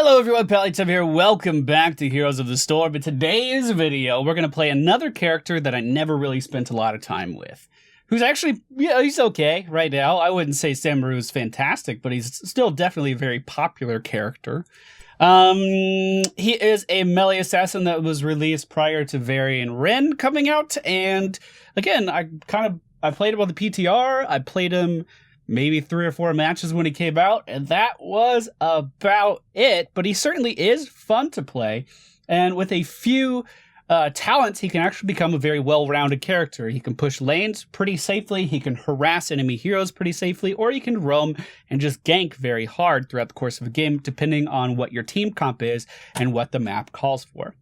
Hello everyone, Pallytub here. Welcome back to Heroes of the Storm. In today's video, we're going to play another character that I never really spent a lot of time with. Who's actually, he's okay right now. I wouldn't say Samuro is fantastic, but he's still definitely a very popular character. He is a melee assassin that was released prior to Varian Ren coming out. And again, I played him on the PTR. I played him maybe 3 or 4 matches when he came out, and that was about it. But he certainly is fun to play, and with a few talents, he can actually become a very well-rounded character. He can push lanes pretty safely, he can harass enemy heroes pretty safely, or he can roam and just gank very hard throughout the course of a game, depending on what your team comp is and what the map calls for.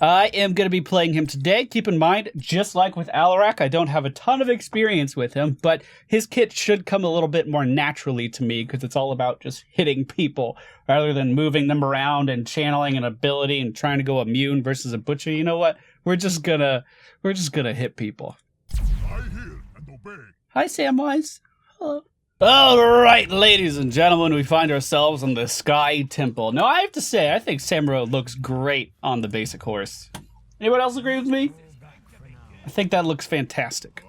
I am going to be playing him today. Keep in mind, just like with Alarak, I don't have a ton of experience with him, but his kit should come a little bit more naturally to me because it's all about just hitting people rather than moving them around and channeling an ability and trying to go immune versus a butcher. You know what? We're just gonna hit people. I hear and obey. Hi, Samwise. Hello. All right, ladies and gentlemen, we find ourselves on the Sky Temple. Now, I have to say, I think Samuro looks great on the basic horse. Anyone else agree with me? I think that looks fantastic.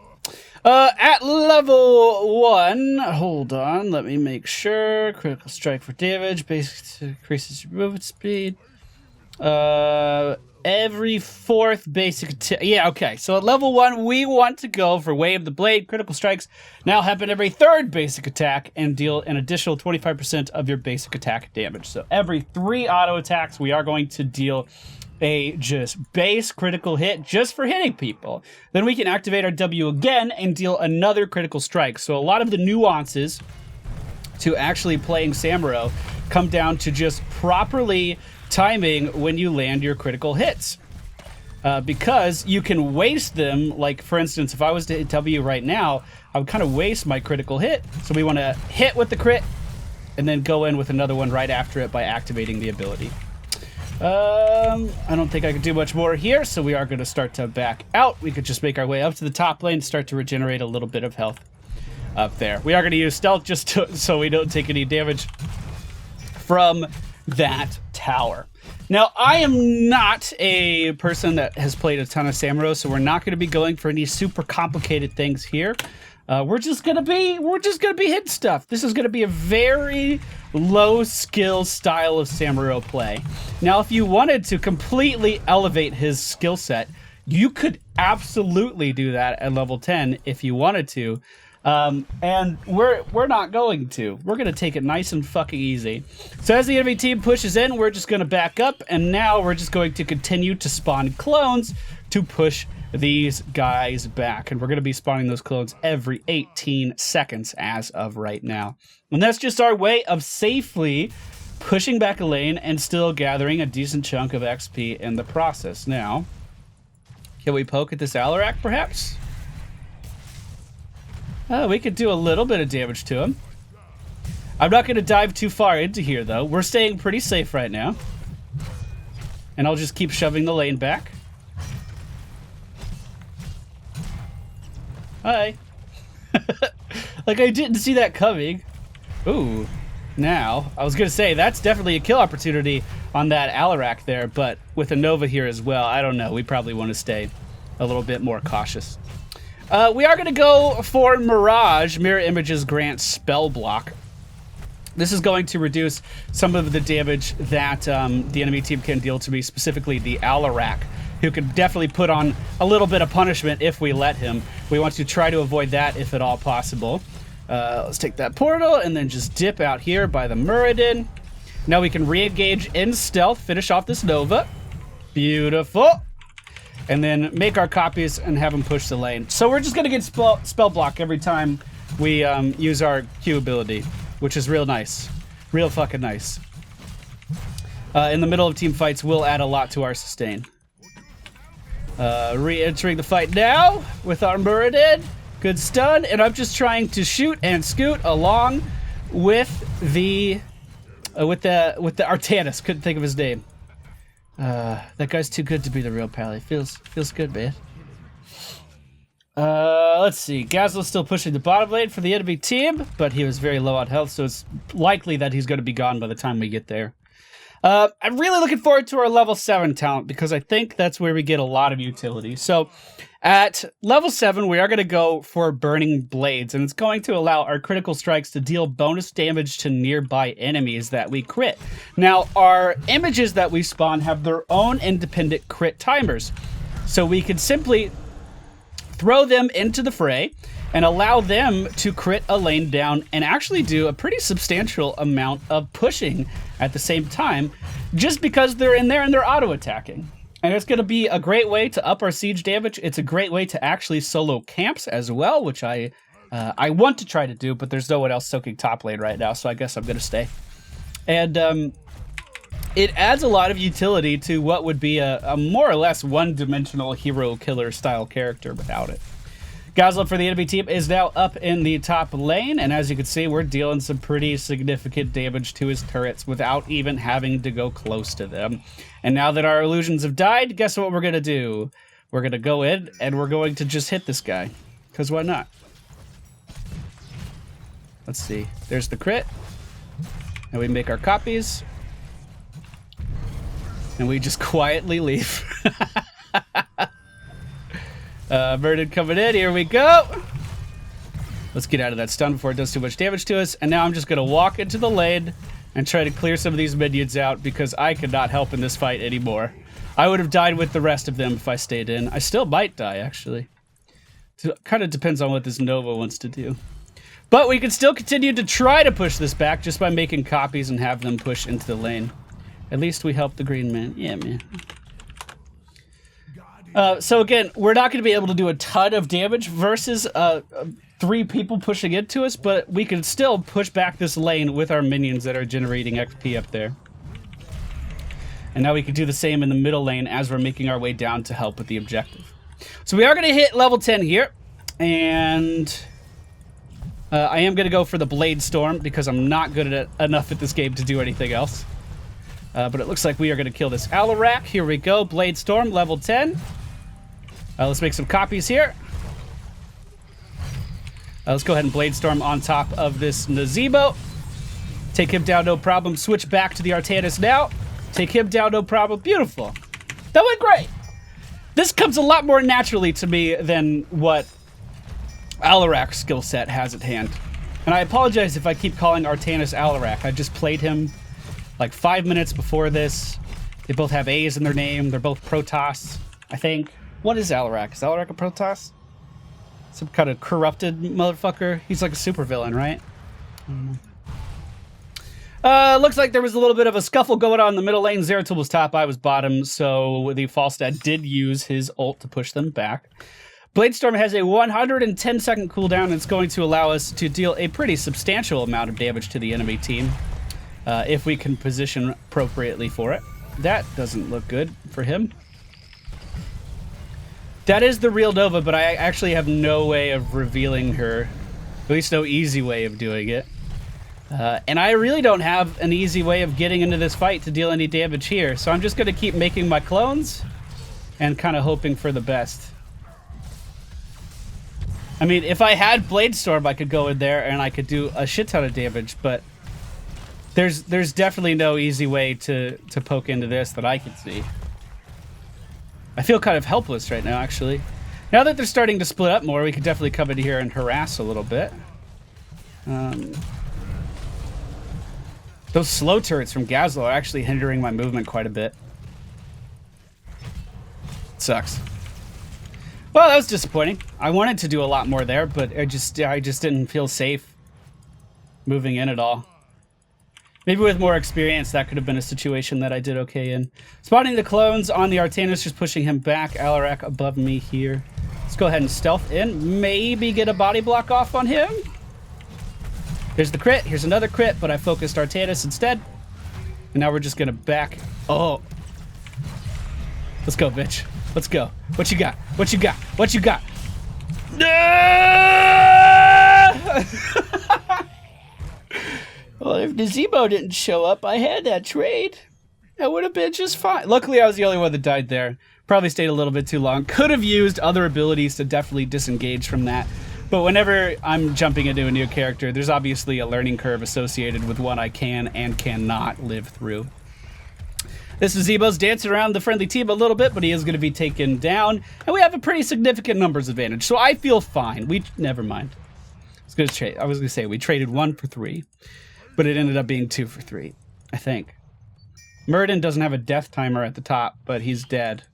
At level 1, hold on, let me make sure. Critical strike for damage, basic increases your movement speed. Every 4th basic yeah, okay. So at level 1, we want to go for Wave the Blade. Critical strikes now happen every 3rd basic attack and deal an additional 25% of your basic attack damage. So every 3 auto attacks, we are going to deal a just base critical hit just for hitting people. Then we can activate our W again and deal another critical strike. So a lot of the nuances to actually playing Samuro come down to just properly timing when you land your critical hits, because you can waste them. Like, for instance, if I was to hit W right now, I would kind of waste my critical hit. So we want to hit with the crit and then go in with another one right after it by activating the ability. I don't think I can do much more here, so we are going to start to back out. We could just make our way up to the top lane, start to regenerate a little bit of health up there. We are going to use stealth just so we don't take any damage from that tower. Now, I am not a person that has played a ton of Samuro, so we're not going to be going for any super complicated things here. We're just gonna be hitting stuff. This is gonna be a very low skill style of Samuro play. Now, if you wanted to completely elevate his skill set, you could absolutely do that at level 10 if you wanted to. And we're not going to. We're going to take it nice and fucking easy. So as the enemy team pushes in, we're just going to back up, and now we're just going to continue to spawn clones to push these guys back. And we're going to be spawning those clones every 18 seconds as of right now. And that's just our way of safely pushing back a lane and still gathering a decent chunk of XP in the process. Now, can we poke at this Alarak, perhaps? We could do a little bit of damage to him. I'm not going to dive too far into here, though. We're staying pretty safe right now. And I'll just keep shoving the lane back. Hi. Like, I didn't see that coming. Ooh. Now, I was going to say, that's definitely a kill opportunity on that Alarak there, but with a Nova here as well, I don't know. We probably want to stay a little bit more cautious. We are going to go for Mirage. Mirror Images grant spell block. This is going to reduce some of the damage that the enemy team can deal to me, specifically the Alarak, who could definitely put on a little bit of punishment if we let him. We want to try to avoid that if at all possible. Let's take that portal and then just dip out here by the Muradin. Now we can re-engage in stealth, finish off this Nova. Beautiful. And then make our copies and have them push the lane. So we're just going to get spell block every time we use our Q ability, which is real nice. Real fucking nice. In the middle of team fights will add a lot to our sustain. Re-entering the fight now with our Muradin. Good stun. And I'm just trying to shoot and scoot along with the Artanis. Couldn't think of his name. That guy's too good to be the real Pally. Feels good, man. Let's see. Gazlo's still pushing the bottom lane for the enemy team, but he was very low on health, so it's likely that he's going to be gone by the time we get there. I'm really looking forward to our level 7 talent because I think that's where we get a lot of utility. So at level 7, we are going to go for Burning Blades, and it's going to allow our critical strikes to deal bonus damage to nearby enemies that we crit. Now, our images that we spawn have their own independent crit timers, so we can simply throw them into the fray and allow them to crit a lane down and actually do a pretty substantial amount of pushing at the same time, just because they're in there and they're auto-attacking. And it's going to be a great way to up our siege damage. It's a great way to actually solo camps as well, which I want to try to do, but there's no one else soaking top lane right now, so I guess I'm going to stay. And it adds a lot of utility to what would be a more or less one-dimensional hero killer style character without it. Gazla for the enemy team is now up in the top lane, and as you can see, we're dealing some pretty significant damage to his turrets without even having to go close to them. And now that our illusions have died, guess what we're going to do? We're going to go in, and we're going to just hit this guy. Because why not? Let's see. There's the crit. And we make our copies. And we just quietly leave. Verdant coming in. Here we go. Let's get out of that stun before it does too much damage to us. And now I'm just going to walk into the lane and try to clear some of these minions out because I could not help in this fight anymore. I would have died with the rest of them if I stayed in. I still might die, actually. It kind of depends on what this Nova wants to do. But we can still continue to try to push this back just by making copies and have them push into the lane. At least we help the green man. Yeah, man. So again, we're not going to be able to do a ton of damage versus 3 people pushing into us, but we can still push back this lane with our minions that are generating XP up there. And now we can do the same in the middle lane as we're making our way down to help with the objective. So we are going to hit level 10 here, and I am going to go for the Blade Storm because I'm not good enough at this game to do anything else. But it looks like we are going to kill this Alarak. Here we go, Blade Storm, level 10. Let's make some copies here. Let's go ahead and Blade Storm on top of this Nazebo. Take him down, no problem. Switch back to the Artanis now. Take him down, no problem. Beautiful. That went great. This comes a lot more naturally to me than what Alarak's skill set has at hand. And I apologize if I keep calling Artanis Alarak. I just played him like 5 minutes before this. They both have A's in their name. They're both Protoss, I think. What is Alarak? Is Alarak a Protoss? Some kind of corrupted motherfucker? He's like a supervillain, right? Looks like there was a little bit of a scuffle going on in the middle lane. Zeratul was top, I was bottom, so the Falstad did use his ult to push them back. Bladestorm has a 110-second cooldown, and it's going to allow us to deal a pretty substantial amount of damage to the enemy team if we can position appropriately for it. That doesn't look good for him. That is the real Nova, but I actually have no way of revealing her. At least no easy way of doing it. And I really don't have an easy way of getting into this fight to deal any damage here. So I'm just going to keep making my clones and kind of hoping for the best. I mean, if I had Bladestorm, I could go in there and I could do a shit ton of damage, but there's definitely no easy way to poke into this that I can see. I feel kind of helpless right now, actually. Now that they're starting to split up more, we could definitely come in here and harass a little bit. Those slow turrets from Gazlo are actually hindering my movement quite a bit. It sucks. Well, that was disappointing. I wanted to do a lot more there, but I just didn't feel safe moving in at all. Maybe with more experience, that could have been a situation that I did okay in. Spotting the clones on the Artanis, just pushing him back. Alarak above me here. Let's go ahead and stealth in. Maybe get a body block off on him. Here's the crit. Here's another crit, but I focused Artanis instead. And now we're just going to back. Oh. Let's go, bitch. Let's go. What you got? What you got? What you got? Well, if Nazebo didn't show up, I had that trade. That would have been just fine. Luckily, I was the only one that died there. Probably stayed a little bit too long. Could have used other abilities to definitely disengage from that. But whenever I'm jumping into a new character, there's obviously a learning curve associated with what I can and cannot live through. This Zebo's dancing around the friendly team a little bit, but he is going to be taken down. And we have a pretty significant numbers advantage, so I feel fine. Never mind. I was going to say we traded 1 for 3, but it ended up being 2 for 3, I think. Muradin doesn't have a death timer at the top, but he's dead.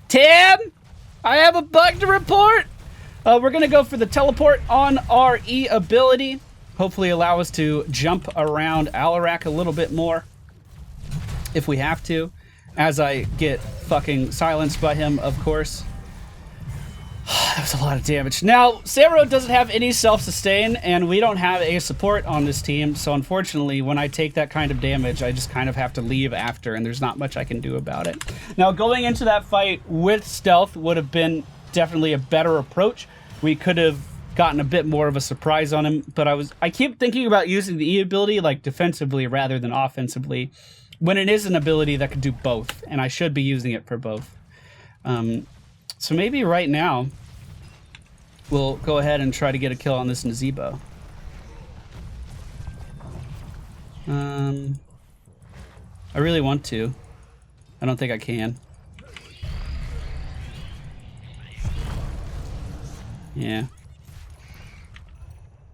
Tim! I have a bug to report! We're going to go for the teleport on our E ability. Hopefully allow us to jump around Alarak a little bit more. If we have to. As I get fucking silenced by him, of course. That was a lot of damage. Now, Samuro doesn't have any self-sustain, and we don't have a support on this team, so unfortunately, when I take that kind of damage, I just kind of have to leave after, and there's not much I can do about it. Now, going into that fight with stealth would have been definitely a better approach. We could have gotten a bit more of a surprise on him, but I keep thinking about using the E ability like defensively rather than offensively, when it is an ability that can do both, and I should be using it for both. So maybe right now, we'll go ahead and try to get a kill on this Zebo. I really want to. I don't think I can. Yeah.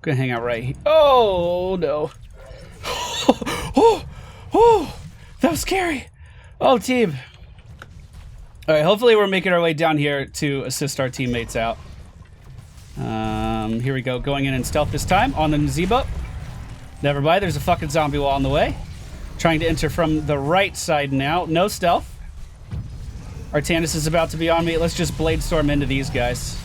Gonna hang out right here. Oh, no. Oh, that was scary. Oh, team. All right, hopefully we're making our way down here to assist our teammates out. Here we go, going in stealth this time on the Zebo. Never mind, there's a fucking zombie wall in the way. Trying to enter from the right side now. No stealth. Artanis is about to be on me. Let's just blade storm into these guys.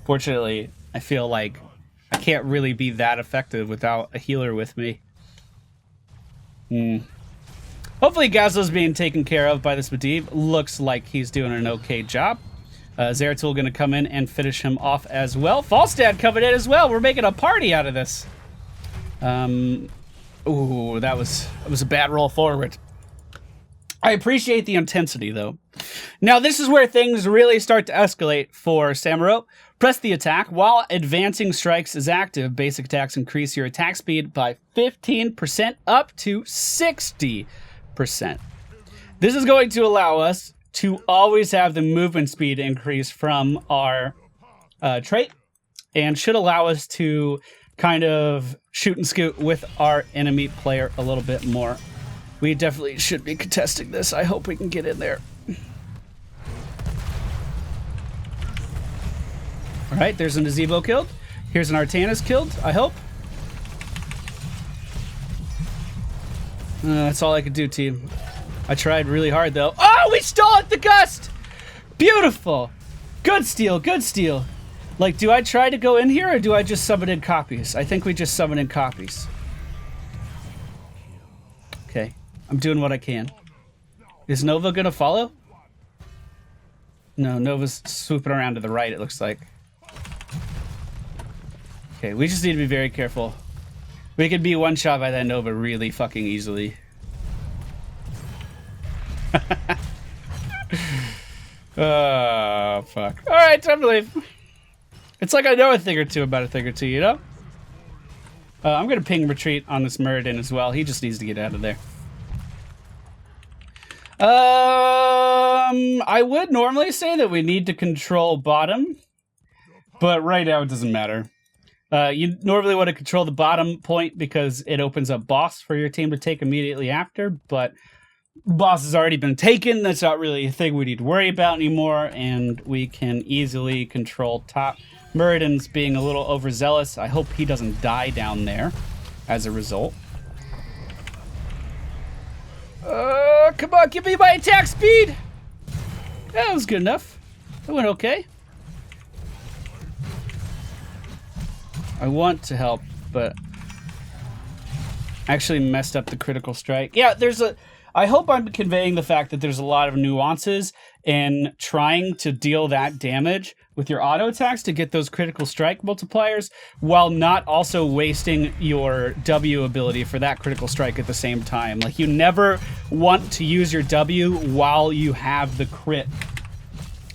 Fortunately, I feel like I can't really be that effective without a healer with me. Hopefully Gazlo's being taken care of by this Medivh. Looks like he's doing an okay job. Zeratul going to come in and finish him off as well. Falstad coming in as well. We're making a party out of this. Ooh, that was a bad roll forward. I appreciate the intensity, though. Now, this is where things really start to escalate for Samuro. Press the attack. While advancing strikes is active, basic attacks increase your attack speed by 15% up to 60%. This is going to allow us to always have the movement speed increase from our trait, and should allow us to kind of shoot and scoot with our enemy player a little bit more. We definitely should be contesting this. I hope we can get in there. All right, there's an Zebo killed. Here's an Artanis killed, I hope. That's all I could do, team. I tried really hard, though. Oh, we stole at the gust! Beautiful! Good steal, good steal. Like, do I try to go in here, or do I just summon in copies? I think we just summon in copies. Okay, I'm doing what I can. Is Nova gonna follow? No, Nova's swooping around to the right, it looks like. Okay, we just need to be very careful. We could be one shot by that Nova really fucking easily. Oh, fuck. Alright, time to leave. It's like I know a thing or two about a thing or two, you know? I'm gonna ping retreat on this Muradin as well. He just needs to get out of there. I would normally say that we need to control bottom, but right now it doesn't matter. You normally want to control the bottom point because it opens up boss for your team to take immediately after, but boss has already been taken. That's not really a thing we need to worry about anymore, and we can easily control top. Muradin's being a little overzealous. I hope he doesn't die down there as a result. Come on, give me my attack speed! That was good enough. That went okay. I want to help, but I actually messed up the critical strike. Yeah, I hope I'm conveying the fact that there's a lot of nuances in trying to deal that damage with your auto attacks to get those critical strike multipliers, while not also wasting your W ability for that critical strike at the same time. Like, you never want to use your W while you have the crit,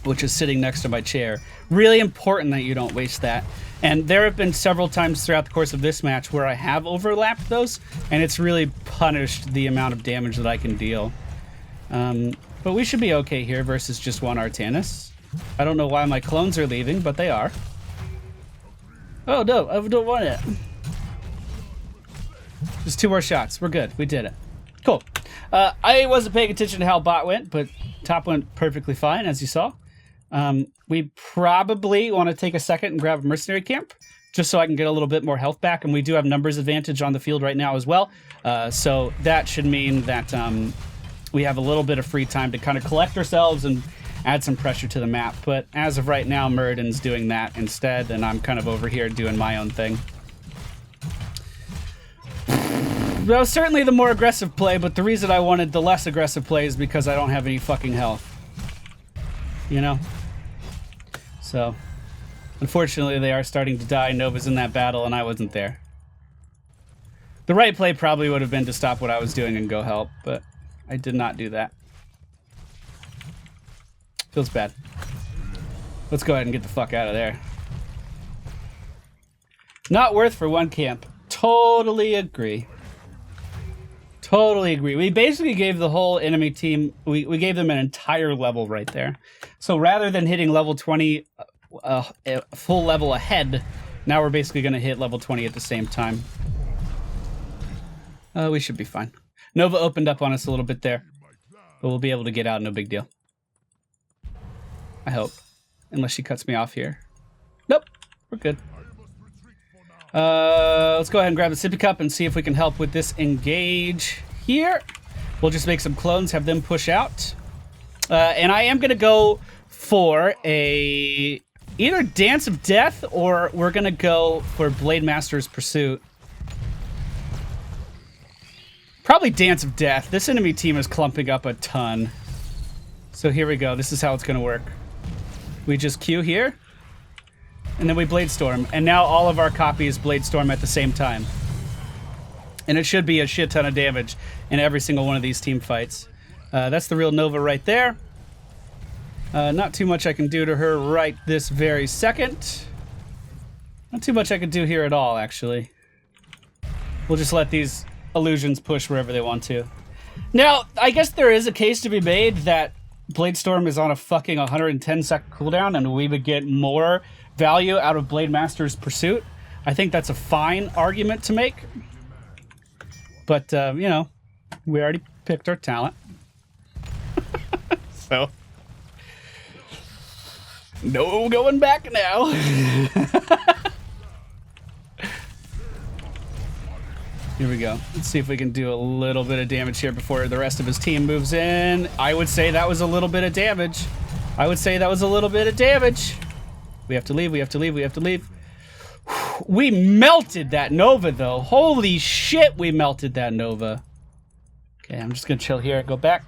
which is sitting next to my chair. Really important that you don't waste that. And there have been several times throughout the course of this match where I have overlapped those, and it's really punished the amount of damage that I can deal. But we should be okay here versus just one Artanis. I don't know why my clones are leaving, but they are. Oh no, I don't want it. Just 2 more shots. We're good. We did it. Cool. I wasn't paying attention to how bot went, but top went perfectly fine, as you saw. We probably want to take a second and grab a mercenary camp, just so I can get a little bit more health back, and we do have numbers advantage on the field right now as well. So that should mean that we have a little bit of free time to kind of collect ourselves and add some pressure to the map. But as of right now, Muradin's doing that instead, and I'm kind of over here doing my own thing. That was certainly the more aggressive play, but the reason I wanted the less aggressive play is because I don't have any fucking health. You know? So, unfortunately, they are starting to die. Nova's in that battle, and I wasn't there. The right play probably would have been to stop what I was doing and go help, but I did not do that. Feels bad. Let's go ahead and get the fuck out of there. Not worth for one camp. Totally agree. Totally agree. We basically gave the whole enemy team, we gave them an entire level right there. So rather than hitting level 20 a full level ahead, now we're basically going to hit level 20 at the same time. We should be fine. Nova opened up on us a little bit there, but we'll be able to get out, no big deal. I hope. Unless she cuts me off here. Nope, we're good. Let's go ahead and grab a sippy cup and see if we can help with this engage here. We'll just make some clones, have them push out. And I am going to go for a either Dance of Death, or we're going to go for Blade Master's Pursuit. Probably Dance of Death. This enemy team is clumping up a ton. So here we go. This is how it's going to work. We just Q here, and then we Blade Storm. And now all of our copies Blade Storm at the same time. And it should be a shit ton of damage in every single one of these team fights. That's the real Nova right there. Not too much I can do to her right this very second. Not too much I can do here at all, actually. We'll just let these illusions push wherever they want to. Now, I guess there is a case to be made that Blade Storm is on a fucking 110-second cooldown, and we would get more value out of Blade Master's Pursuit. I think that's a fine argument to make. But, you know, we already picked our talent. So, no going back now. Here we go. Let's see if we can do a little bit of damage here before the rest of his team moves in. I would say that was a little bit of damage. I would say that was a little bit of damage. We have to leave, we have to leave, we have to leave. We melted that Nova, though. Holy shit, we melted that Nova. Okay, I'm just going to chill here. Go back.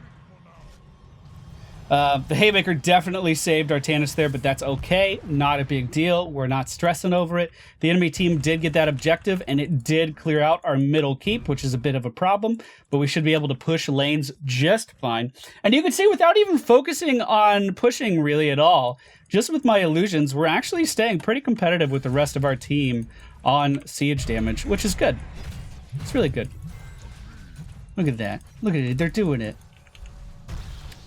The Haymaker definitely saved Artanis there, but that's okay. Not a big deal. We're not stressing over it. The enemy team did get that objective, and it did clear out our middle keep, which is a bit of a problem, but we should be able to push lanes just fine. And you can see, without even focusing on pushing really at all, just with my illusions, we're actually staying pretty competitive with the rest of our team on siege damage, which is good. It's really good. Look at that. Look at it. They're doing it.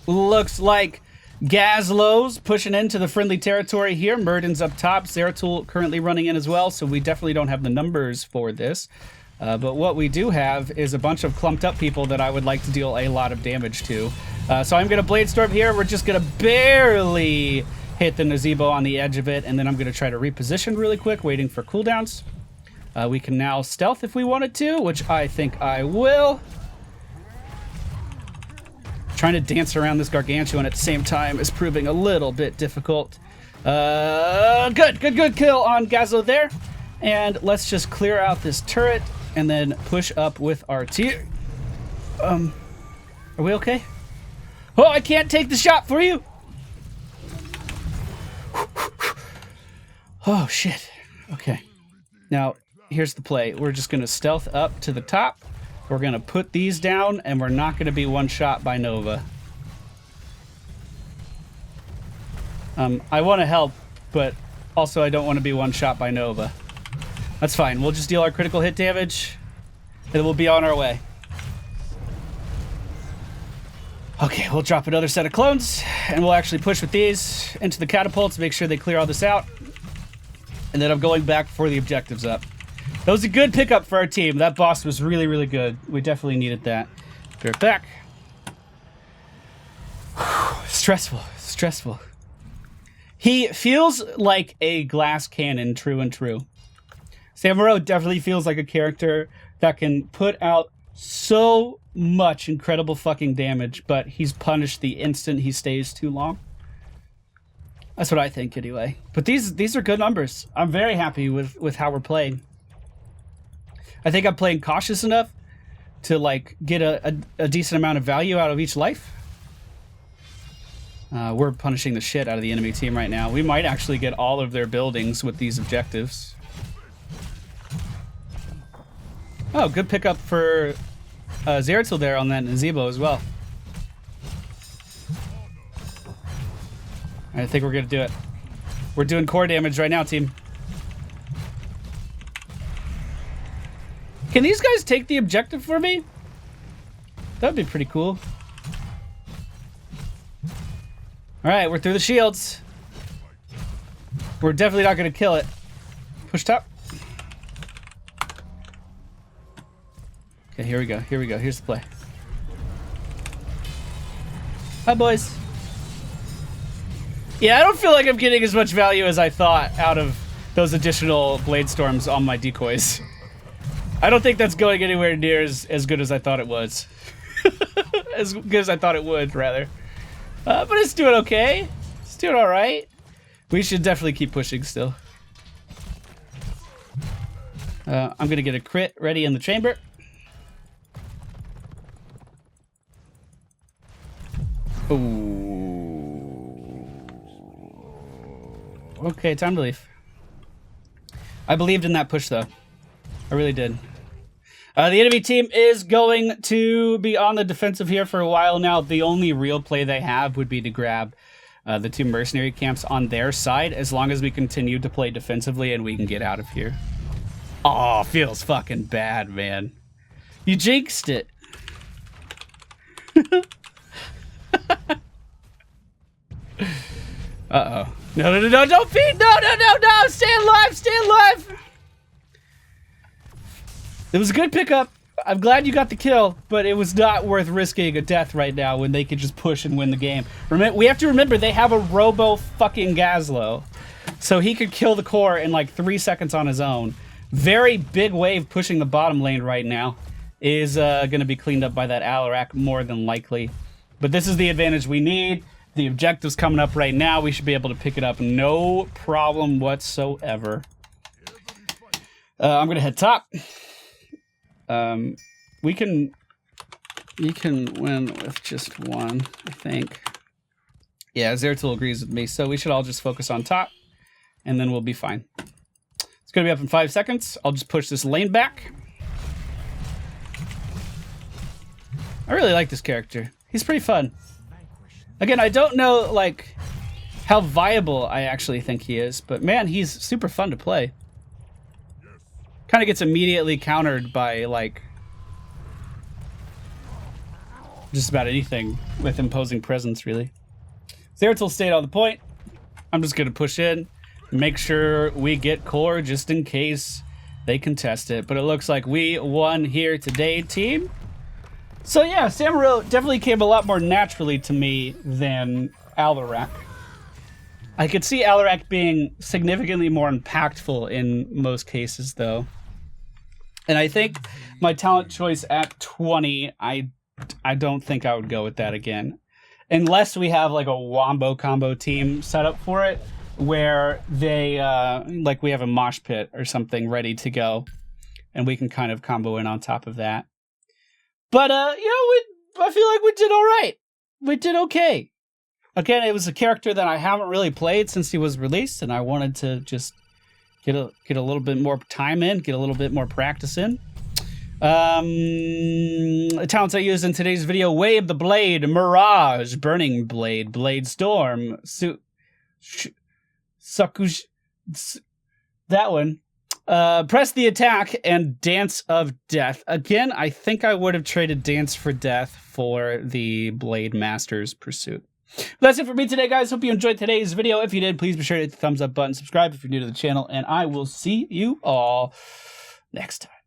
Looks like Gazlo's pushing into the friendly territory here. Muradin's up top. Zeratul currently running in as well, so we definitely don't have the numbers for this. But what we do have is a bunch of clumped up people that I would like to deal a lot of damage to. So I'm going to Blade Storm here. We're just going to barely hit the Nazebo on the edge of it, and then I'm going to try to reposition really quick, waiting for cooldowns. We can now stealth if we wanted to, which I think I will. Trying to dance around this Gargantuan at the same time is proving a little bit difficult. Good kill on Gazlo there. And let's just clear out this turret and then push up with our tier. Are we okay? Oh, I can't take the shot for you. Oh, shit. Okay. Now, here's the play. We're just going to stealth up to the top. We're going to put these down, and we're not going to be one shot by Nova. I want to help, but Also, I don't want to be one shot by Nova. That's fine. We'll just deal our critical hit damage, and we'll be on our way. Okay, we'll drop another set of clones, and we'll actually push with these into the catapults, make sure they clear all this out. And then I'm going back for the objectives up. That was a good pickup for our team. That boss was really, really good. We definitely needed that. Be right back. Stressful, stressful. He feels like a glass cannon, true and true. Samuro definitely feels like a character that can put out so much incredible fucking damage, but he's punished the instant he stays too long. That's what I think anyway. But these are good numbers. I'm very happy with how we're playing. I think I'm playing cautious enough to like get a decent amount of value out of each life. We're punishing the shit out of the enemy team right now. We might actually get all of their buildings with these objectives. Oh, good pickup for Zeratul there on that Nazebo as well. I think we're gonna do it. We're doing core damage right now, team. Can these guys take the objective for me? That'd be pretty cool. All right, we're through the shields. We're definitely not gonna kill it. Push top. Okay, here we go, here we go. Here's the play. Hi, boys. Yeah, I don't feel like I'm getting as much value as I thought out of those additional blade storms on my decoys. I don't think that's going anywhere near as good as I thought it was. As good as I thought it would, rather. But it's doing okay. It's doing all right. We should definitely keep pushing still. I'm gonna get a crit ready in the chamber. Ooh. Okay, time to leave. I believed in that push, though. I really did. The enemy team is going to be on the defensive here for a while now. The only real play they have would be to grab the two mercenary camps on their side, as long as we continue to play defensively and we can get out of here. Oh, feels fucking bad, man. You jinxed it. Uh-oh. No, don't feed! No! Stay alive, stay alive! It was a good pickup. I'm glad you got the kill, but it was not worth risking a death right now when they could just push and win the game. We have to remember they have a robo fucking Gazlo. So he could kill the core in like 3 seconds on his own. Very big wave pushing the bottom lane right now. Is going to be cleaned up by that Alarak more than likely. But this is the advantage we need. The objective's coming up right now. We should be able to pick it up no problem whatsoever. I'm going to head top. You can win with just one, I think. Yeah, Zeratul agrees with me. So we should all just focus on top, and then we'll be fine. It's going to be up in 5 seconds. I'll just push this lane back. I really like this character. He's pretty fun. Again, I don't know, like, how viable I actually think he is, but man, he's super fun to play. Kind of gets immediately countered by, like, just about anything with imposing presence, really. Zeratul stayed on the point. I'm just going to push in, make sure we get core just in case they contest it. But it looks like we won here today, team. So yeah, Samuro definitely came a lot more naturally to me than Alarak. I could see Alarak being significantly more impactful in most cases, though. And I think my talent choice at 20, I don't think I would go with that again. Unless we have like a wombo combo team set up for it, where they, like we have a mosh pit or something ready to go, and we can kind of combo in on top of that. But, you know, I feel like we did all right. We did okay. Again, it was a character that I haven't really played since he was released, and I wanted to just get a little bit more time in, get a little bit more practice in. The talents I used in today's video: Wave the Blade, Mirage, Burning Blade, Blade Storm, Sakuj, that one. Press the attack and Dance of Death. Again, I think I would have traded Dance for Death for the Blade Master's Pursuit. That's it for me today, guys. Hope you enjoyed today's video. If you did, please be sure to hit the thumbs up button, subscribe if you're new to the channel, and I will see you all next time.